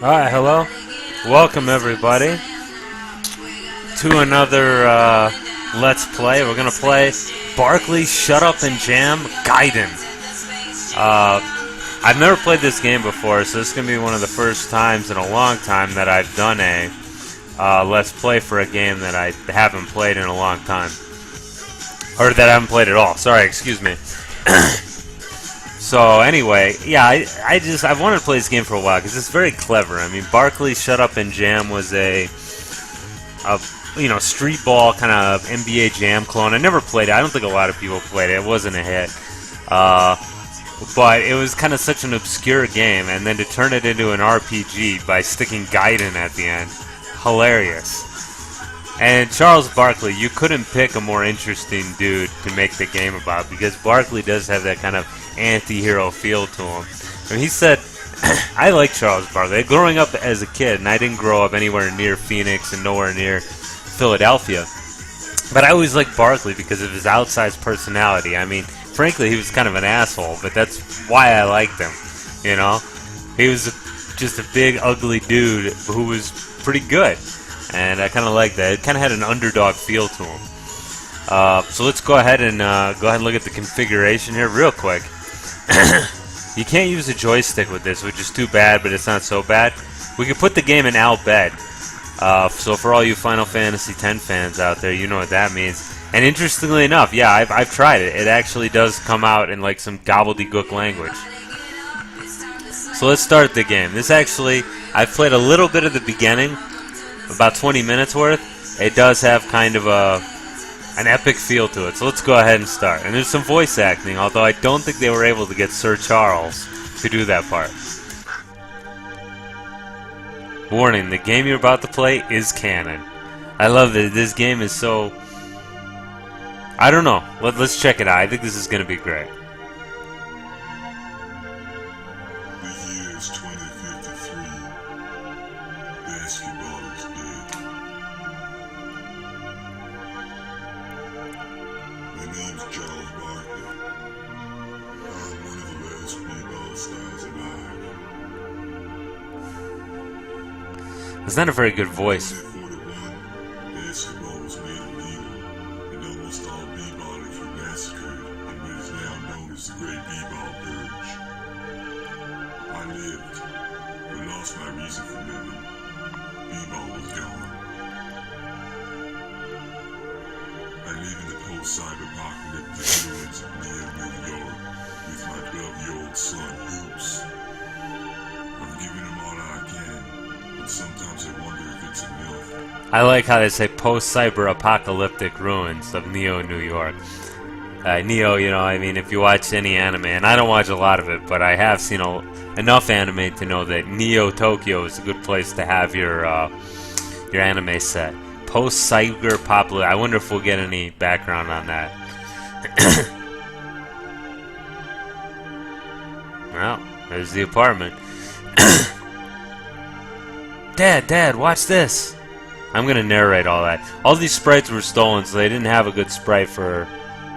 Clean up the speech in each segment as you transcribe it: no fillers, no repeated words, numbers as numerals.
Alright, hello. Welcome everybody to another Let's Play. We're gonna play Barkley Shut Up and Jam Gaiden. I've never played this game before, so this is gonna be one of the first times in a long time that I've done a Let's Play for a game that I haven't played in a long time. Or that I haven't played at all. Sorry, excuse me. So anyway, yeah, I've wanted to play this game for a while because it's very clever. I mean, Barkley Shut Up and Jam was a street ball kind of NBA Jam clone. I never played it. I don't think a lot of people played it. It wasn't a hit, but it was kind of such an obscure game, and then to turn it into an RPG by sticking Gaiden at the end, hilarious. And Charles Barkley, you couldn't pick a more interesting dude to make the game about because Barkley does have that kind of anti-hero feel to him. I mean, he said, I like Charles Barkley. Growing up as a kid, and I didn't grow up anywhere near Phoenix and nowhere near Philadelphia, but I always liked Barkley because of his outsized personality. I mean, frankly, he was kind of an asshole, but that's why I liked him, you know? He was just a big, ugly dude who was pretty good, and I kind of liked that. It kind of had an underdog feel to him. So let's go ahead and look at the configuration here real quick. You can't use a joystick with this, which is too bad, but it's not so bad. We could put the game in Al bed. So for all you Final Fantasy X fans out there, you know what that means. And interestingly enough, yeah, I've tried it. It actually does come out in like some gobbledygook language. So let's start the game. This actually, I've played a little bit of the beginning, about 20 minutes worth. It does have kind of an epic feel to it. So let's go ahead and start. And there's some voice acting, although I don't think they were able to get Sir Charles to do that part. Warning, the game you're about to play is canon. I love that this game is so... I don't know. Let's check it out. I think this is going to be great. The year is 2053. Basketball is dead. My name's Charles Barkley. I'm one of the last b-ball stars alive. It's not a very good voice. In 1941, basketball was made illegal, and almost all b-ballers were massacred in what is now known as the Great B-Ball Purge. I lived, but lost my reason for living. B-ball was gone. I live in the post-cyber-apocalyptic ruins of New York with my 12-year-old son, Hoops. I've given him all I can, but sometimes I wonder if it's enough. I like how they say post-cyber-apocalyptic ruins of New York. Neo, you know, I mean, if you watch any anime, and I don't watch a lot of it, but I have seen enough anime to know that Neo Tokyo is a good place to have your anime set. Post-cyber-apocalyptic. I wonder if we'll get any background on that. Well, there's the apartment. Dad, watch this. I'm going to narrate all that. All these sprites were stolen, so they didn't have a good sprite for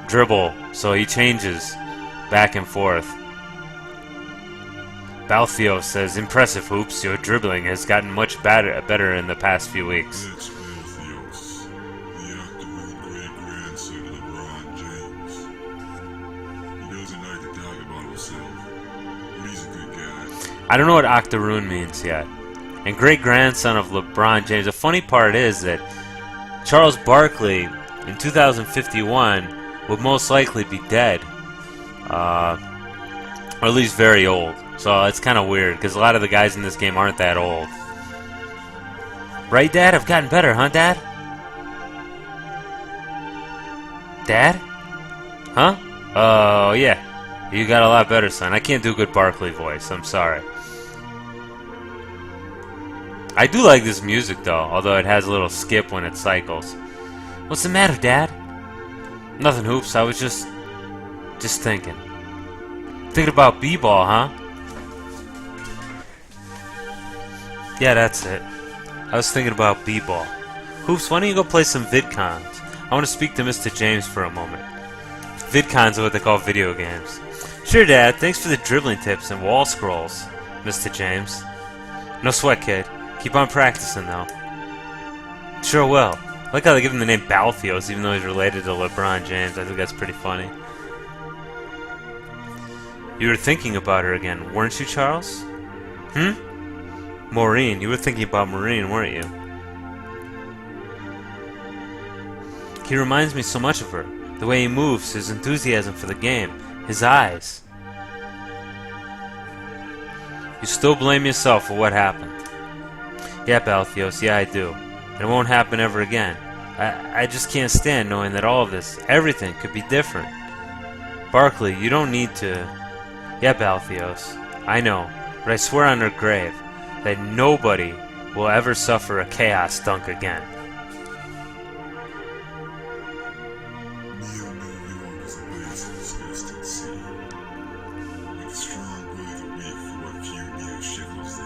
dribble, so he changes back and forth. Balthio says, "Impressive, Hoops. Your dribbling has gotten much better in the past few weeks." That's Balthios, the octoroon great-grandson of LeBron James. He doesn't like to talk about himself, but he's a good guy. I don't know what octoroon means yet. And great-grandson of LeBron James. The funny part is that Charles Barkley, in 2051, would most likely be dead. Or at least very old. So it's kind of weird, because a lot of the guys in this game aren't that old. Right, Dad? I've gotten better, huh, Dad? Dad? Huh? Oh, yeah. You got a lot better, son. I can't do a good Barkley voice. I'm sorry. I do like this music, though, although it has a little skip when it cycles. What's the matter, Dad? Nothing, Hoops. I was just thinking. Thinking about b-ball, huh? Yeah, that's it. I was thinking about b-ball. Hoops, why don't you go play some VidCons? I want to speak to Mr. James for a moment. VidCons are what they call video games. Sure, Dad. Thanks for the dribbling tips and wall scrolls, Mr. James. No sweat, kid. Keep on practicing, though. Sure will. I like how they give him the name Balfios, even though he's related to LeBron James. I think that's pretty funny. You were thinking about her again, weren't you, Charles? Maureen. You were thinking about Maureen, weren't you? He reminds me so much of her. The way he moves, his enthusiasm for the game, his eyes. You still blame yourself for what happened. Yeah, Balfios, yeah I do. And it won't happen ever again. I just can't stand knowing that all of this, everything, could be different. Barkley, you don't need to... Yeah, Balfios, I know, but I swear on her grave that nobody will ever suffer a chaos dunk again. New York is a blazing, disgusting city. With a strong will to wait for what few neo-shekels they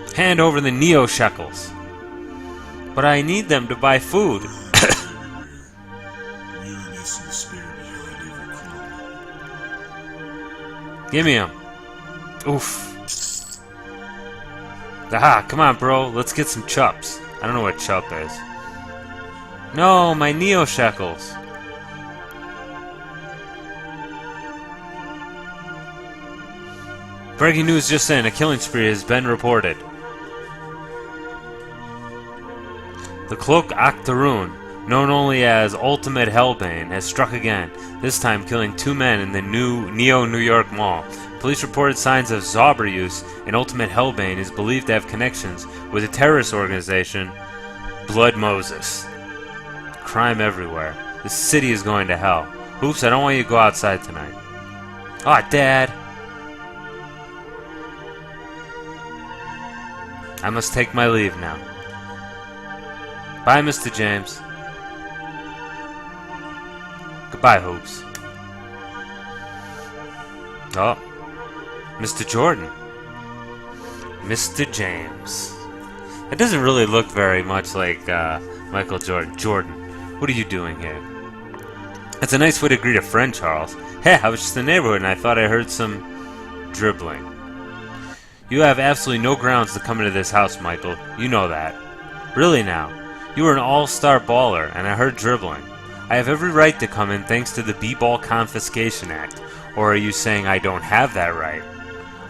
got. Hand over the neo-shekels. But I need them to buy food. Weariness and despair behind every corner. Give me them. Oof. Aha, come on, bro. Let's get some chups. I don't know what chup is. No, my neo-shekels. Breaking news just in. A killing spree has been reported. The Cloak Octoroon, known only as Ultimate Hellbane, has struck again, this time killing 2 men in the new New York Mall. Police reported signs of Zauber use, and Ultimate Hellbane is believed to have connections with the terrorist organization Blood Moses. Crime everywhere. This city is going to hell. Oops, I don't want you to go outside tonight. Aw, Dad! I must take my leave now. Bye, Mr. James. Goodbye, Hoops. Oh, Mr. Jordan. Mr. James. It doesn't really look very much like Michael Jordan. Jordan, what are you doing here? That's a nice way to greet a friend, Charles. Hey, I was just in the neighborhood and I thought I heard some dribbling. You have absolutely no grounds to come into this house, Michael. You know that. Really now. You are an all-star baller, and I heard dribbling. I have every right to come in thanks to the B-Ball Confiscation Act. Or are you saying I don't have that right?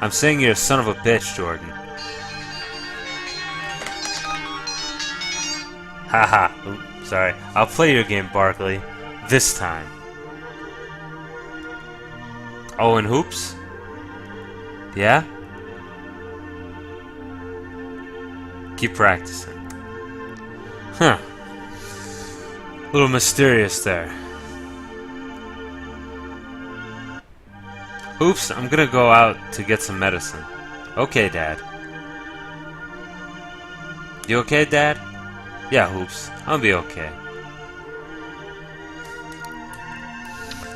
I'm saying you're a son of a bitch, Jordan. Haha. Sorry. I'll play your game, Barkley. This time. Oh, and Hoops? Yeah? Keep practicing. Huh. A little mysterious there. Oops, I'm gonna go out to get some medicine. Okay, Dad. You okay, Dad? Yeah, Hoops. I'll be okay.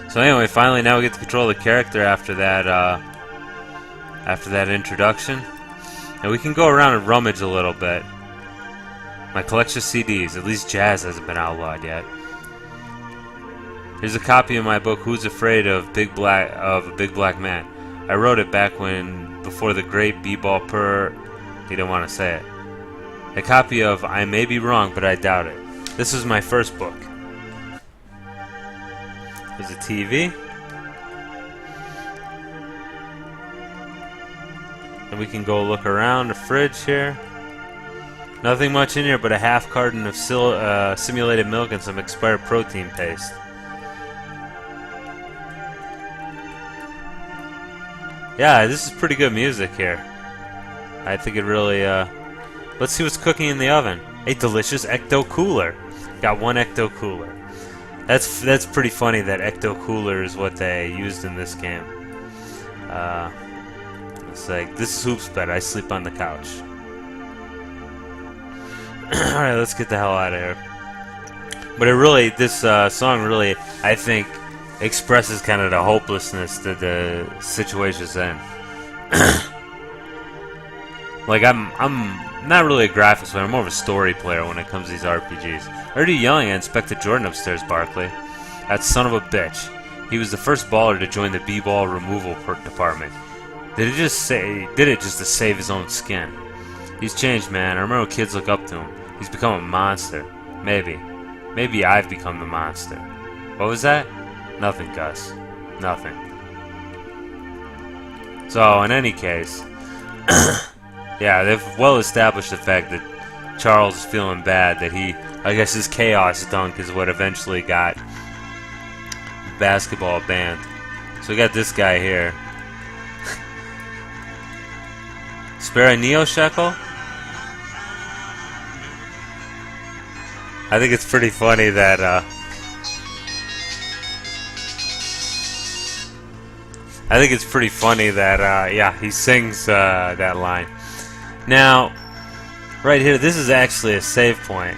So anyway, finally now we get to control the character after that introduction. And we can go around and rummage a little bit. My collection of CDs. At least jazz hasn't been outlawed yet. Here's a copy of my book, Who's Afraid of a Big Black Man. I wrote it back before the great B-Ball He didn't want to say it. A copy of I May Be Wrong, but I Doubt It. This is my first book. There's a TV. And we can go look around the fridge here. Nothing much in here but a half carton of simulated milk and some expired protein paste. Yeah, this is pretty good music here. I think it really, let's see what's cooking in the oven. A delicious Ecto Cooler. Got one Ecto Cooler. That's pretty funny that Ecto Cooler is what they used in this game. It's like, this is Hoop's bed, I sleep on the couch. Alright, let's get the hell out of here. But this song really, I think, expresses kind of the hopelessness that the situation's in. Like, I'm not really a graphics player, I'm more of a story player when it comes to these RPGs. I heard you yelling at Inspector Jordan upstairs, Barkley. That son of a bitch. He was the first baller to join the B-Ball removal department. Did it just to save his own skin? He's changed, man. I remember kids look up to him. He's become a monster. Maybe. Maybe I've become the monster. What was that? Nothing, Gus. Nothing. So, in any case, yeah, they've well established the fact that Charles is feeling bad, that I guess his chaos dunk is what eventually got basketball banned. So we got this guy here. Spare a Neo Shekel? I think it's pretty funny that yeah, he sings that line. Now, right here, this is actually a save point.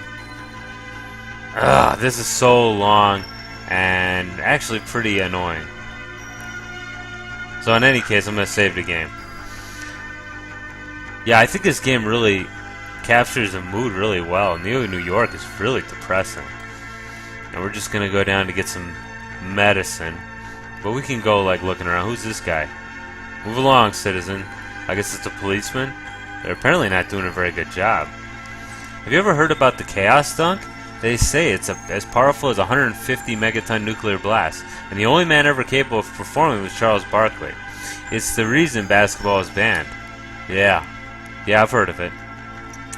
This is so long and actually pretty annoying. So in any case, I'm going to save the game. Yeah, I think this game really captures the mood really well. New York is really depressing. And we're just going to go down to get some medicine. But we can go, like, looking around. Who's this guy? Move along, citizen. I guess it's a policeman. They're apparently not doing a very good job. Have you ever heard about the Chaos Dunk? They say it's as powerful as a 150 megaton nuclear blast, and the only man ever capable of performing was Charles Barkley. It's the reason basketball is banned. Yeah, I've heard of it.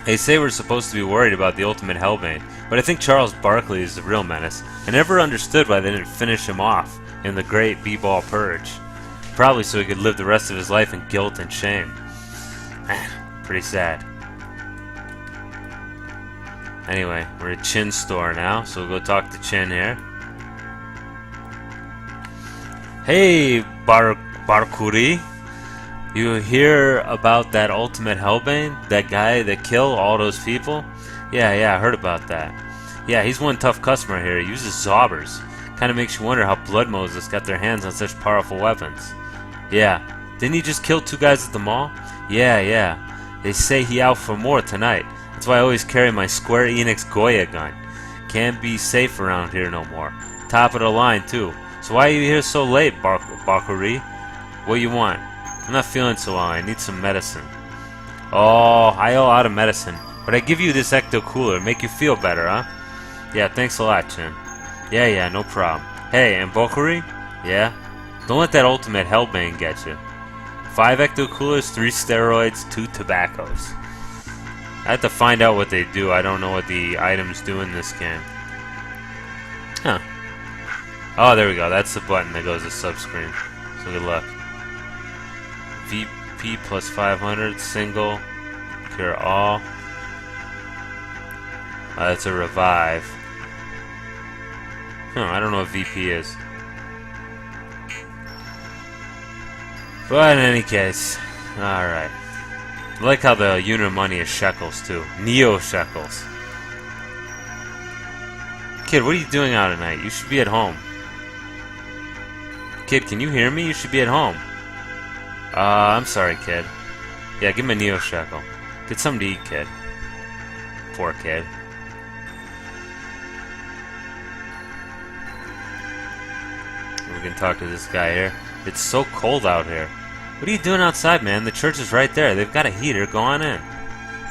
They say we're supposed to be worried about the ultimate Hellbane, but I think Charles Barkley is the real menace. I never understood why they didn't finish him off in the Great B-Ball Purge. Probably so he could live the rest of his life in guilt and shame. Pretty sad. Anyway, we're at Chin's store now, so we'll go talk to Chin here. Hey, Barkley. You hear about that ultimate Hellbane? That guy that killed all those people? Yeah, I heard about that. Yeah, he's one tough customer here. He uses Zobbers. Kinda makes you wonder how Blood Moses got their hands on such powerful weapons. Yeah. Didn't he just kill 2 guys at the mall? Yeah. They say he out for more tonight. That's why I always carry my Square Enix Goya gun. Can't be safe around here no more. Top of the line, too. So why are you here so late, Barkley? What you want? I'm not feeling so well. I need some medicine. Oh, I owe out of medicine. But I give you this Ecto Cooler. Make you feel better, huh? Yeah, thanks a lot, Chin. Yeah, no problem. Hey, and Barkley? Yeah? Don't let that ultimate Hellbane get you. 5 Ecto Coolers, 3 steroids, 2 tobaccos. I have to find out what they do. I don't know what the items do in this game. Huh. Oh, there we go. That's the button that goes to subscreen. So good luck. VP plus 500, single, cure all. That's a revive. I don't know what VP is. But in any case, alright. I like how the unit of money is shekels too. Neo shekels. Kid, what are you doing out at night? You should be at home. Kid, can you hear me? You should be at home. I'm sorry, kid. Yeah, give him a Neo shekel. Get something to eat, kid. Poor kid. We can talk to this guy here. It's so cold out here. What are you doing outside, man? The church is right there. They've got a heater. Go on in.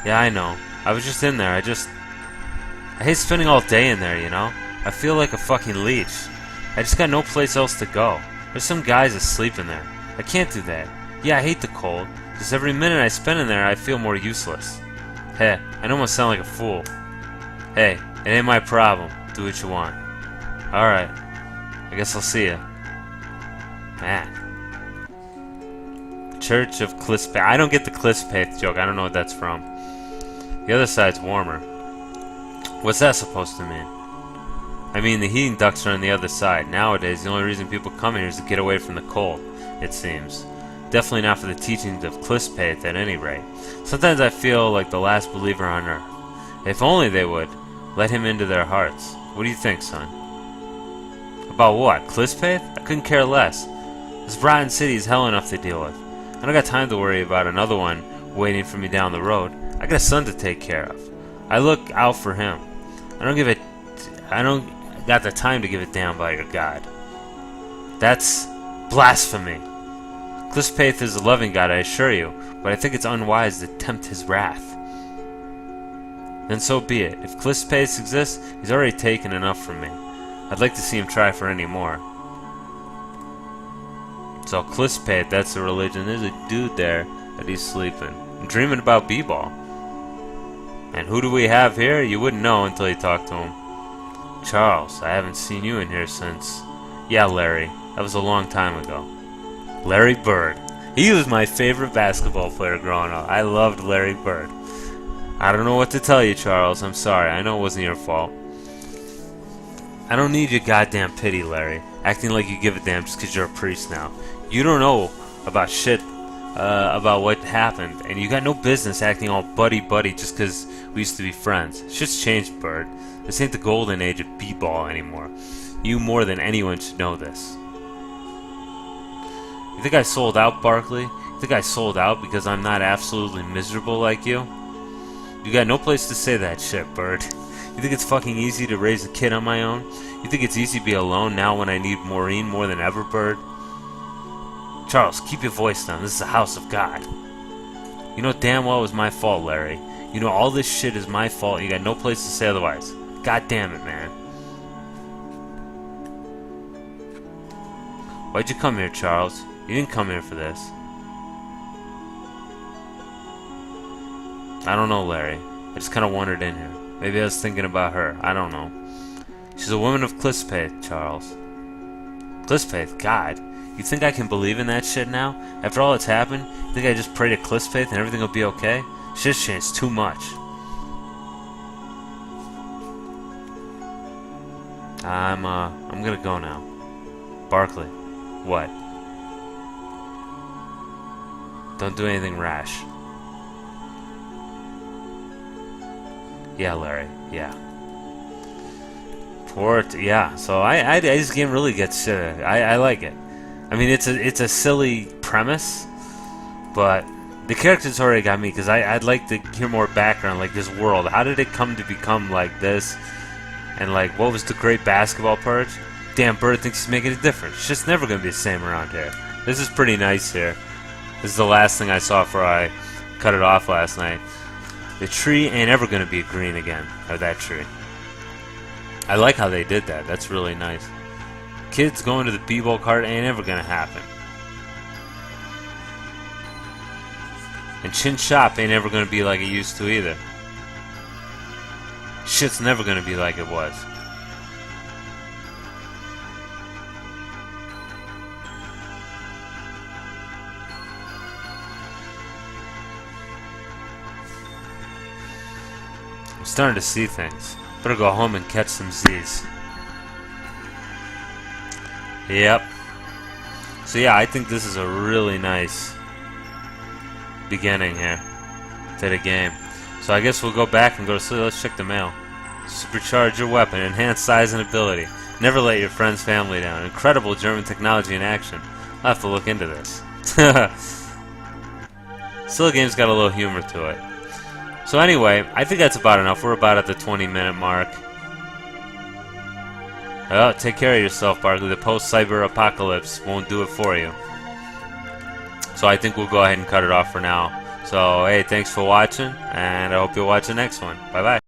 Yeah, I know. I was just in there. I hate spending all day in there, you know? I feel like a fucking leech. I just got no place else to go. There's some guys asleep in there. I can't do that. Yeah, I hate the cold. Just every minute I spend in there, I feel more useless. Hey, I know I'm gonna sound like a fool. Hey, it ain't my problem. Do what you want. Alright. I guess I'll see ya. Man. Church of Clispeth. I don't get the Clispeth joke. I don't know what that's from. The other side's warmer. What's that supposed to mean? I mean, the heating ducts are on the other side. Nowadays, the only reason people come here is to get away from the cold, it seems. Definitely not for the teachings of Clispeth at any rate. Sometimes I feel like the last believer on earth. If only they would let him into their hearts. What do you think, son? About what? Clispeth? I couldn't care less. This rotten city is hell enough to deal with. I don't got time to worry about another one waiting for me down the road. I got a son to take care of. I look out for him. I don't got the time to give a damn about your God. That's blasphemy. Clispaith is a loving God, I assure you, but I think it's unwise to tempt his wrath. Then so be it. If Clispaith exists, he's already taken enough from me. I'd like to see him try for any more. So Clispaith, that's the religion. There's a dude there that he's sleeping. I'm dreaming about b-ball. And who do we have here? You wouldn't know until you talked to him. Charles, I haven't seen you in here since... Yeah, Larry. That was a long time ago. Larry Bird. He was my favorite basketball player growing up. I loved Larry Bird. I don't know what to tell you, Charles. I'm sorry. I know it wasn't your fault. I don't need your goddamn pity, Larry. Acting like you give a damn just because you're a priest now. You don't know about shit about what happened, and you got no business acting all buddy-buddy just because we used to be friends. Shit's changed, Bird. This ain't the golden age of b-ball anymore. You more than anyone should know this. You think I sold out, Barkley? You think I sold out because I'm not absolutely miserable like you? You got no place to say that shit, Bird. You think it's fucking easy to raise a kid on my own? You think it's easy to be alone now when I need Maureen more than ever, Bird? Charles, keep your voice down. This is the house of God. You know damn well it was my fault, Larry. You know all this shit is my fault. You got no place to say otherwise. God damn it, man. Why'd you come here, Charles? You didn't come here for this. I don't know, Larry. I just kind of wandered in here. Maybe I was thinking about her. I don't know. She's a woman of Clispaith, Charles. Clispaith? God. You think I can believe in that shit now? After all that's happened? You think I just pray to Clispaith and everything will be okay? Shit's changed too much. I'm gonna go now. Barkley. What? Don't do anything rash. Yeah, Larry. Yeah. Yeah. So this game really gets shit. I like it. I mean, it's a silly premise, but the characters already got me because I'd like to hear more background, like this world. How did it come to become like this? And like, what was the great basketball purge? Damn, Bird thinks he's making a difference. It's just never gonna be the same around here. This is pretty nice here. This is the last thing I saw before I cut it off last night. The tree ain't ever gonna be green again, or that tree. I like how they did that. That's really nice. Kids going to the b-ball cart ain't ever gonna happen. And Chin Shop ain't ever gonna be like it used to either. Shit's never gonna be like it was. I'm starting to see things. Better go home and catch some Z's. Yep. So yeah, I think this is a really nice beginning here to the game. So I guess we'll go back and go to sleep. Let's check the mail. Supercharge your weapon. Enhance size and ability. Never let your friend's family down. Incredible German technology in action. I'll have to look into this. Still, the game's got a little humor to it. So anyway, I think that's about enough. We're about at the 20-minute mark. Oh, take care of yourself, Barkley. The post-cyber apocalypse won't do it for you. So I think we'll go ahead and cut it off for now. So, hey, thanks for watching, and I hope you'll watch the next one. Bye-bye.